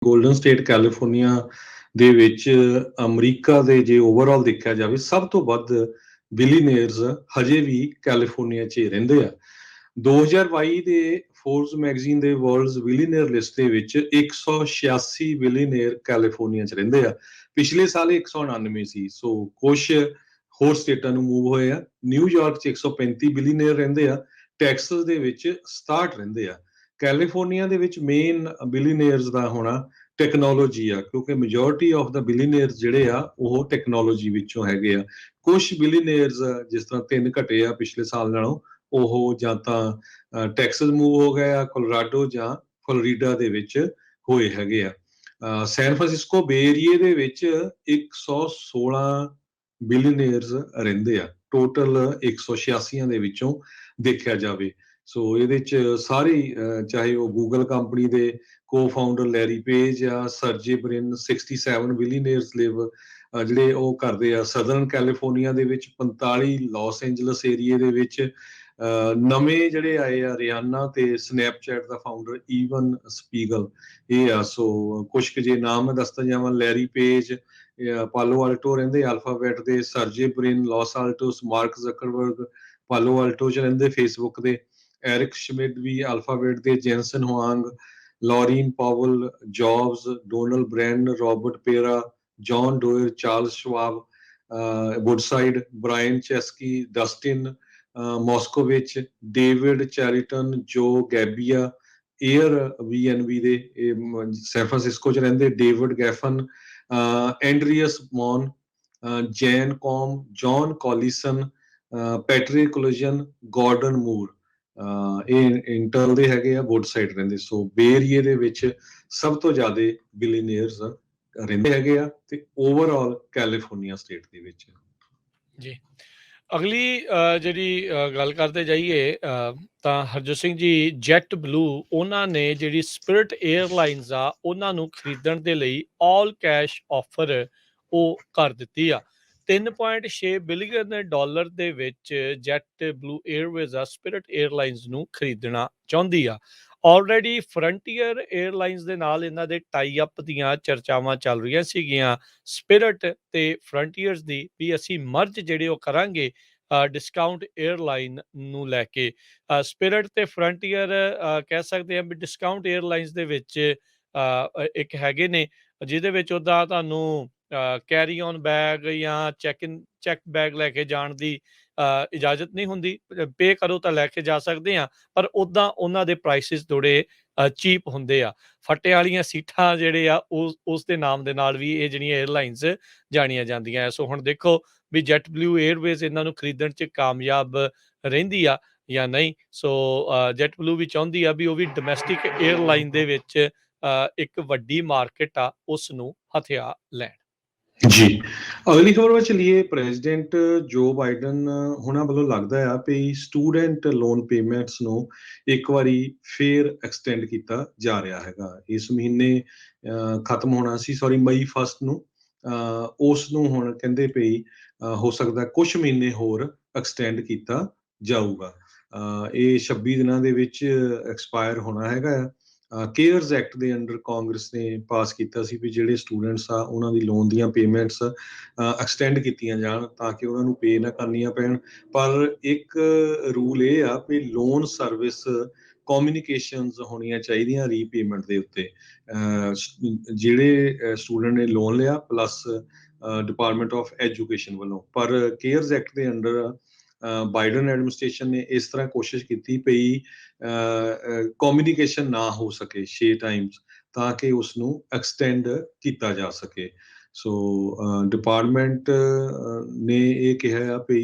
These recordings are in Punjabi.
ਗੋਲਡਨ ਸਟੇਟ ਕੈਲੀਫੋਰਨੀਆ ਦੇ ਵਿੱਚ ਅਮਰੀਕਾ ਦੇ ਜੇ ਓਵਰਆਲ ਦੇਖਿਆ ਜਾਵੇ ਸਭ ਤੋਂ ਵੱਧ ਬਿਲੀਨੀਅਰਸ ਹਜੇ ਵੀ ਕੈਲੀਫੋਰਨੀਆ 'ਚ ਰਹਿੰਦੇ ਆ। 2022 ਦੇ ਫੋਰਬਸ ਮੈਗਜ਼ੀਨ ਦੇ ਵਰਲਡਸ ਬਿਲੀਨੀਅਰ ਲਿਸਟ ਦੇ ਵਿੱਚ 186 ਬਿਲੀਨੀਅਰ ਕੈਲੀਫੋਰਨੀਆ 'ਚ ਰਹਿੰਦੇ ਆ। ਪਿਛਲੇ ਸਾਲ 199 ਸੀ। ਸੋ ਕੁਛ ਹੋਰ ਸਟੇਟਾਂ ਨੂੰ ਮੂਵ ਹੋਏ ਆ। ਨਿਊਯਾਰਕ 'ਚ 135 ਬਿਲੀਨੀਅਰ ਰਹਿੰਦੇ ਆ। ਟੈਕਸਸ ਦੇ ਵਿੱਚ 67 ਰਹਿੰਦੇ ਆ। ਕੈਲੀਫੋਰਨੀਆ ਦੇ ਵਿੱਚ ਮੇਨ ਬਿਲੀਨੀਅਰਸ ਦਾ ਹੋਣਾ ਟੈਕਨੋਲੋਜੀ ਆ, ਕਿਉਂਕਿ ਮੈਜੋਰਿਟੀ ਆਫ ਦਾ ਬਿਲੀਨੀਅਰਸ ਜਿਹੜੇ ਆ ਉਹ ਟੈਕਨੋਲੋਜੀ ਵਿੱਚੋਂ ਹੈਗੇ ਆ। ਕੁਛ ਬਿਲੀਨੀਅਰਸ ਜਿਸ ਤਰ੍ਹਾਂ 3 ਘਟੇ ਆ ਪਿਛਲੇ ਸਾਲ ਨਾਲੋਂ, ਉਹ ਜਾਂ ਤਾਂ ਟੈਕਸਸ ਮੂਵ ਹੋ ਗਏ ਆ, ਕੋਲੋਰਾਡੋ ਜਾਂ ਫਲੋਰੀਡਾ ਦੇ ਵਿੱਚ ਹੋਏ ਹੈਗੇ ਆ। ਸੈਨ ਫਰਾਂਸਿਸਕੋ ਬੇ ਏਰੀਏ ਦੇ ਵਿੱਚ 116 ਬਿਲੀਨੀਅਰਸ ਰਹਿੰਦੇ ਆ, ਟੋਟਲ 186 ਦੇ ਵਿੱਚੋਂ ਦੇਖਿਆ ਜਾਵੇ। ਸੋ ਇਹਦੇ 'ਚ ਸਾਰੇ ਚਾਹੇ ਉਹ ਗੂਗਲ ਕੰਪਨੀ ਦੇ ਕੋ-ਫਾਊਂਡਰ ਲੈਰੀ ਪੇਜ ਆ, ਸਰਜੇ ਬ੍ਰਿਨ, 67 ਬਿਲੀਨੀਅਰਸ ਲਿਵ ਜਿਹੜੇ ਉਹ ਕਰਦੇ ਆ ਸਦਰਨ ਕੈਲੀਫੋਰਨੀਆ ਦੇ ਵਿੱਚ, 45 ਲਾਸ ਐਂਜਲਸ ਏਰੀਏ ਦੇ ਵਿੱਚ। ਨਵੇਂ ਜਿਹੜੇ ਆਏ ਆ ਰਿਆਨਾ ਤੇ ਸਨੈਪਚੈਟ ਦਾ ਫਾਊਂਡਰ ਈਵਨ ਸਪੀਗਲ, ਇਹ ਆ। ਸੋ ਕੁਛ ਕੁ ਜੇ ਨਾਮ ਮੈਂ ਦੱਸਦਾ ਜਾਵਾਂ, ਲੈਰੀ ਪੇਜ ਪਾਲੋ ਆਲਟੋ ਰਹਿੰਦੇ ਅਲਫਾਬੈਟ ਦੇ, Sergey Brin Los Altos, Mark Zuckerberg Palo Alto 'ਚ ਰਹਿੰਦੇ ਫੇਸਬੁੱਕ ਦੇ, ਐਰਿਕ ਸ਼ਮਿਡ ਵੀ ਅਲਫਾਬੈਟ ਦੇ, Jensen Huang, Laurene Powell, Jobs, Donald Bren, Robert Pera, John Doerr, Charles Schwab, Woodside, Brian Chesky, Dustin Moskovitz, David Cheriton, Joe Gebbia, air VNB ਦੇ ਸੈਨ ਫਰਾਂਸਿਸਕੋ 'ਚ ਰਹਿੰਦੇ, ਡੇਵਿਡ ਗੈਫਨ, ਐਂਡਰੀਅਸ ਮੌਨ, ਜੈਨ ਕੌਮ, ਜੌਨ ਕੌਲੀਸਨ, ਪੈਟਰਿਕ ਕੋਲੋਜਨ, ਗਾਰਡਨ ਮੂਰ, ਇਹ ਇੰਟਲ ਦੇ ਹੈਗੇ ਆ, ਵੁਡਸਾਈਡ ਰਹਿੰਦੇ। ਸੋ ਬੇ ਏਰੀਏ ਦੇ ਵਿੱਚ ਸਭ ਤੋਂ ਜ਼ਿਆਦਾ ਬਿਲੀਨੀਅਰਸ ਰਹਿੰਦੇ ਹੈਗੇ ਆ ਤੇ ਓਵਰਆਲ ਕੈਲੀਫੋਰਨੀਆ ਸਟੇਟ ਦੇ ਵਿੱਚ। ਜੀ, ਅਗਲੀ ਜਿਹੜੀ ਗੱਲ ਕਰਦੇ ਜਾਈਏ ਤਾਂ ਹਰਜੋਤ ਸਿੰਘ ਜੀ, ਜੈਟ ਬਲੂ ਉਹਨਾਂ ਨੇ ਜਿਹੜੀ ਸਪਿਰਿਟ ਏਅਰਲਾਈਨਸ ਆ ਉਹਨਾਂ ਨੂੰ ਖਰੀਦਣ ਦੇ ਲਈ ਆਲ ਕੈਸ਼ ਆਫਰ ਉਹ ਕਰ ਦਿੱਤੀ ਆ। 3.6 ਬਿਲੀਅਨ ਡਾਲਰ ਦੇ ਵਿੱਚ ਜੈਟ ਬਲੂ ਏਅਰਵੇਜ਼ ਆ ਸਪਿਰਿਟ ਏਅਰਲਾਈਨਸ ਨੂੰ ਖਰੀਦਣਾ ਚਾਹੁੰਦੀ ਆ। ਆਲਰੇਡੀ ਫਰੰਟੀਅਰ ਏਅਰਲਾਈਨਸ ਦੇ ਨਾਲ ਇਹਨਾਂ ਦੇ ਟਾਈ ਅਪ ਦੀਆਂ ਚਰਚਾਵਾਂ ਚੱਲ ਰਹੀਆਂ ਸੀਗੀਆਂ, ਸਪਿਰਿਟ ਤੇ ਫਰੰਟੀਅਰਸ ਦੀ, ਵੀ ਅਸੀਂ ਮਰਜ ਜਿਹੜੇ ਉਹ ਕਰਾਂਗੇ ਡਿਸਕਾਊਂਟ ਏਅਰਲਾਈਨ ਨੂੰ ਲੈ ਕੇ। ਸਪਿਰਿਟ ਤੇ ਫਰੰਟੀਅਰ ਕਹਿ ਸਕਦੇ ਹਾਂ ਵੀ ਡਿਸਕਾਊਂਟ ਏਅਰਲਾਈਨਸ ਦੇ ਵਿੱਚ ਇੱਕ ਹੈਗੇ ਨੇ, ਜਿਹਦੇ ਵਿੱਚ ਉਹਦਾ ਤੁਹਾਨੂੰ ਕੈਰੀ ਔਨ ਬੈਗ ਜਾਂ ਚੈੱਕ ਬੈਗ ਲੈ ਕੇ ਜਾਣ ਦੀ ਇਜਾਜ਼ਤ ਨਹੀਂ ਹੁੰਦੀ। ਪੇ ਕਰੋ ਤਾਂ ਲੈ ਕੇ ਜਾ ਸਕਦੇ ਹਾਂ, ਪਰ ਉੱਦਾਂ ਉਹਨਾਂ ਦੇ ਪ੍ਰਾਈਸਿਸ ਥੋੜ੍ਹੇ ਚੀਪ ਹੁੰਦੇ ਆ। ਫੱਟੇ ਵਾਲੀਆਂ ਸੀਟਾਂ ਜਿਹੜੇ ਆ ਉਸ ਦੇ ਨਾਮ ਦੇ ਨਾਲ ਵੀ ਇਹ ਜਿਹੜੀਆਂ ਏਅਰਲਾਈਨਸ ਜਾਣੀਆਂ ਜਾਂਦੀਆਂ। ਸੋ ਹੁਣ ਦੇਖੋ ਵੀ ਜੈਟ ਬਲੂ ਏਅਰਵੇਜ਼ ਇਹਨਾਂ ਨੂੰ ਖਰੀਦਣ 'ਚ ਕਾਮਯਾਬ ਰਹਿੰਦੀ ਆ ਜਾਂ ਨਹੀਂ। ਸੋ ਜੈਟ ਬਲੂ ਵੀ ਚਾਹੁੰਦੀ ਆ ਵੀ ਉਹ ਵੀ ਡੋਮੈਸਟਿਕ ਏਅਰਲਾਈਨ ਦੇ ਵਿੱਚ ਇੱਕ ਵੱਡੀ ਮਾਰਕੀਟ ਆ ਉਸ ਨੂੰ ਹਥਿਆ ਲੈਣ। ਜੀ, ਅਗਲੀ ਖਬਰ ਵਿੱਚ ਚਲੀਏ। ਪ੍ਰੈਜ਼ੀਡੈਂਟ ਜੋ ਬਾਈਡਨ ਹੁਣਾਂ ਵੱਲੋਂ ਲੱਗਦਾ ਆ ਵੀ ਸਟੂਡੈਂਟ ਲੋਨ ਪੇਮੈਂਟਸ ਨੂੰ ਇੱਕ ਵਾਰੀ ਫੇਰ ਐਕਸਟੈਂਡ ਕੀਤਾ ਜਾ ਰਿਹਾ ਹੈਗਾ। ਇਸ ਮਹੀਨੇ ਖਤਮ ਹੋਣਾ ਸੀ, ਸੌਰੀ ਮਈ 1 ਨੂੰ। ਉਸ ਨੂੰ ਹੁਣ ਕਹਿੰਦੇ ਪਈ ਹੋ ਸਕਦਾ ਕੁਛ ਮਹੀਨੇ ਹੋਰ ਐਕਸਟੈਂਡ ਕੀਤਾ ਜਾਊਗਾ। ਇਹ 26 ਦਿਨਾਂ ਦੇ ਵਿੱਚ ਐਕਸਪਾਇਰ ਹੋਣਾ ਹੈਗਾ ਆ। ਕੇਅਰਸ ਐਕਟ ਦੇ ਅੰਡਰ ਕਾਂਗਰਸ ਨੇ ਪਾਸ ਕੀਤਾ ਸੀ ਵੀ ਜਿਹੜੇ ਸਟੂਡੈਂਟਸ ਆ ਉਹਨਾਂ ਦੀ ਲੋਨ ਦੀਆਂ ਪੇਮੈਂਟਸ ਐਕਸਟੈਂਡ ਕੀਤੀਆਂ ਜਾਣ ਤਾਂ ਕਿ ਉਹਨਾਂ ਨੂੰ ਪੇ ਨਾ ਕਰਨੀਆਂ ਪੈਣ। ਪਰ ਇੱਕ ਰੂਲ ਇਹ ਆ ਵੀ ਲੋਨ ਸਰਵਿਸ ਕਮਿਊਨੀਕੇਸ਼ਨਸ ਹੋਣੀਆਂ ਚਾਹੀਦੀਆਂ ਰੀਪੇਮੈਂਟ ਦੇ ਉੱਤੇ। ਜਿਹੜੇ ਸਟੂਡੈਂਟ ਨੇ ਲੋਨ ਲਿਆ ਪਲੱਸ ਡਿਪਾਰਟਮੈਂਟ ਆਫ ਐਜੂਕੇਸ਼ਨ ਵੱਲੋਂ। ਪਰ ਕੇਅਰਸ ਐਕਟ ਦੇ ਅੰਡਰ ਬਾਈਡਨ ਐਡਮਿਨਿਸਟ੍ਰੇਸ਼ਨ ਨੇ ਇਸ ਤਰ੍ਹਾਂ ਕੋਸ਼ਿਸ਼ ਕੀਤੀ ਪਈ ਕਮਿਊਨੀਕੇਸ਼ਨ ਨਾ ਹੋ ਸਕੇ 6 ਟਾਈਮਸ, ਤਾਂ ਕਿ ਉਸ ਨੂੰ ਐਕਸਟੈਂਡ ਕੀਤਾ ਜਾ ਸਕੇ। ਸੋ ਡਿਪਾਰਟਮੈਂਟ ਨੇ ਇਹ ਕਿਹਾ ਆ ਵੀ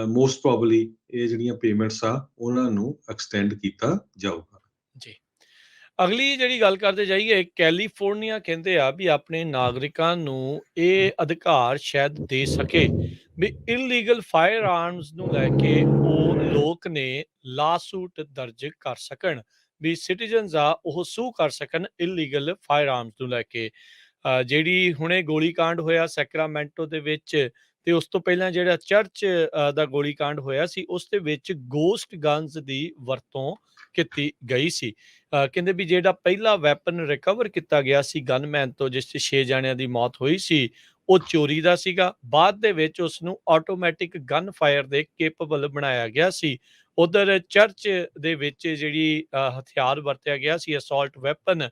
ਮੋਸਟ ਪ੍ਰੋਬਬਲੀ ਇਹ ਜਿਹੜੀਆਂ ਪੇਮੈਂਟਸ ਆ ਉਹਨਾਂ ਨੂੰ ਐਕਸਟੈਂਡ ਕੀਤਾ ਜਾਊਗਾ। ਜੀ, ਅਗਲੀ ਜਿਹੜੀ ਗੱਲ ਕਰਦੇ ਜਾਈਏ, ਕੈਲੀਫੋਰਨੀਆ ਕਹਿੰਦੇ ਆ ਵੀ ਆਪਣੇ ਨਾਗਰਿਕਾਂ ਨੂੰ ਇਹ ਅਧਿਕਾਰ ਸ਼ਾਇਦ ਦੇ ਸਕੇ ਵੀ ਇਲੀਗਲ ਫਾਇਰ ਆਰਮਸ ਨੂੰ ਲੈ ਕੇ ਉਹ ਲੋਕ ਨੇ ਲਾਸੂਟ ਦਰਜ ਕਰ ਸਕਣ, ਵੀ ਸਿਟੀਜ਼ਨਸ ਆ ਉਹ ਸੂ ਕਰ ਸਕਣ ਇਲੀਗਲ ਫਾਇਰ ਆਰਮਸ ਨੂੰ ਲੈ ਕੇ। ਜਿਹੜੀ ਹੁਣੇ ਗੋਲੀकांड ਹੋਇਆ ਸੈਕਰਾਮੈਂਟੋ ਦੇ ਵਿੱਚ, ਤੇ ਉਸ ਤੋਂ ਪਹਿਲਾਂ ਜਿਹੜਾ ਚਰਚ ਦਾ ਗੋਲੀकांड ਹੋਇਆ ਸੀ ਉਸ ਦੇ ਵਿੱਚ ਗੋਸਟ ਗਨਸ ਦੀ ਵਰਤੋਂ ਕੀਤੀ ਗਈ ਸੀ। ਕਹਿੰਦੇ ਵੀ ਜਿਹੜਾ ਪਹਿਲਾ ਵੈਪਨ ਰਿਕਵਰ ਕੀਤਾ ਗਿਆ ਸੀ ਗਨਮੈਨ ਤੋਂ, ਜਿਸ 'ਚ 6 ਜਣਿਆਂ ਦੀ ਮੌਤ ਹੋਈ ਸੀ, ਉਹ ਚੋਰੀ ਦਾ ਸੀਗਾ। ਬਾਅਦ ਦੇ ਵਿੱਚ ਉਸ ਨੂੰ ਆਟੋਮੈਟਿਕ ਗਨ ਫਾਇਰ ਦੇ ਕੇਪੇਬਲ ਬਣਾਇਆ ਗਿਆ ਸੀ। ਉਧਰ ਚਰਚ ਦੇ ਵਿੱਚ ਜਿਹੜੀ ਹਥਿਆਰ ਵਰਤਿਆ ਗਿਆ ਸੀ, ਅਸੌਲਟ ਵੈਪਨ,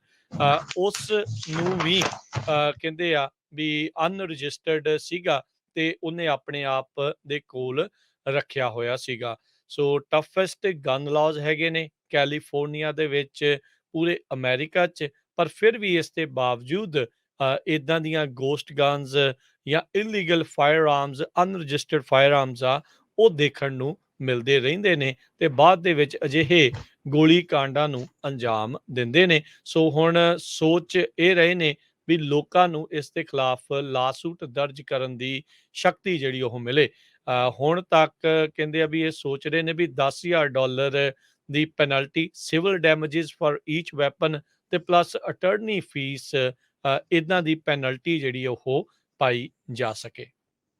ਉਸ ਨੂੰ ਵੀ ਕਹਿੰਦੇ ਆ ਵੀ ਅਨਰਜਿਸਟਰਡ ਸੀਗਾ ਤੇ ਉਹਨੇ ਆਪਣੇ ਆਪ ਦੇ ਕੋਲ ਰੱਖਿਆ ਹੋਇਆ ਸੀਗਾ। ਸੋ ਟਫੈਸਟ ਗਨ ਲਾਜ਼ ਹੈਗੇ ਨੇ ਕੈਲੀਫੋਰਨੀਆ ਦੇ ਵਿੱਚ, ਪੂਰੇ ਅਮਰੀਕਾ 'ਚ, ਪਰ ਫਿਰ ਵੀ ਇਸ ਦੇ ਬਾਵਜੂਦ ਇਦਾਂ ਦੀਆਂ ਗੋਸਟ ਗਨਸ ਜਾਂ illegal firearms, unregistered firearms ਆ, ਉਹ ਦੇਖਣ ਨੂੰ ਮਿਲਦੇ ਰਹਿੰਦੇ ਨੇ ਤੇ ਬਾਅਦ ਦੇ ਵਿੱਚ ਅਜਿਹੇ ਗੋਲੀ ਕਾਂਡਾਂ ਨੂੰ ਅੰਜਾਮ ਦਿੰਦੇ ਨੇ। ਸੋ ਹੁਣ ਸੋਚ ਇਹ ਰਹੇ ਨੇ ਵੀ ਲੋਕਾਂ ਨੂੰ ਇਸ ਦੇ ਖਿਲਾਫ ਲਾਸੂਟ ਦਰਜ ਕਰਨ ਦੀ ਸ਼ਕਤੀ ਜਿਹੜੀ ਉਹ ਮਿਲੇ। ਹੁਣ ਤੱਕ ਕਹਿੰਦੇ ਆ ਵੀ ਇਹ ਸੋਚ ਰਹੇ ਨੇ ਵੀ $10,000 ਦੀ ਪੈਨਲਟੀ, ਸਿਵਲ ਡੈਮੇਜਸ ਫॉर ਈਚ ਵੈਪਨ ਤੇ ਪਲੱਸ ਅਟਰਨੀ ਫੀਸ, ਇਦਾਂ ਦੀ ਪੈਨਲਟੀ ਜਿਹੜੀ ਉਹ ਪਾਈ ਜਾ ਸਕੇ।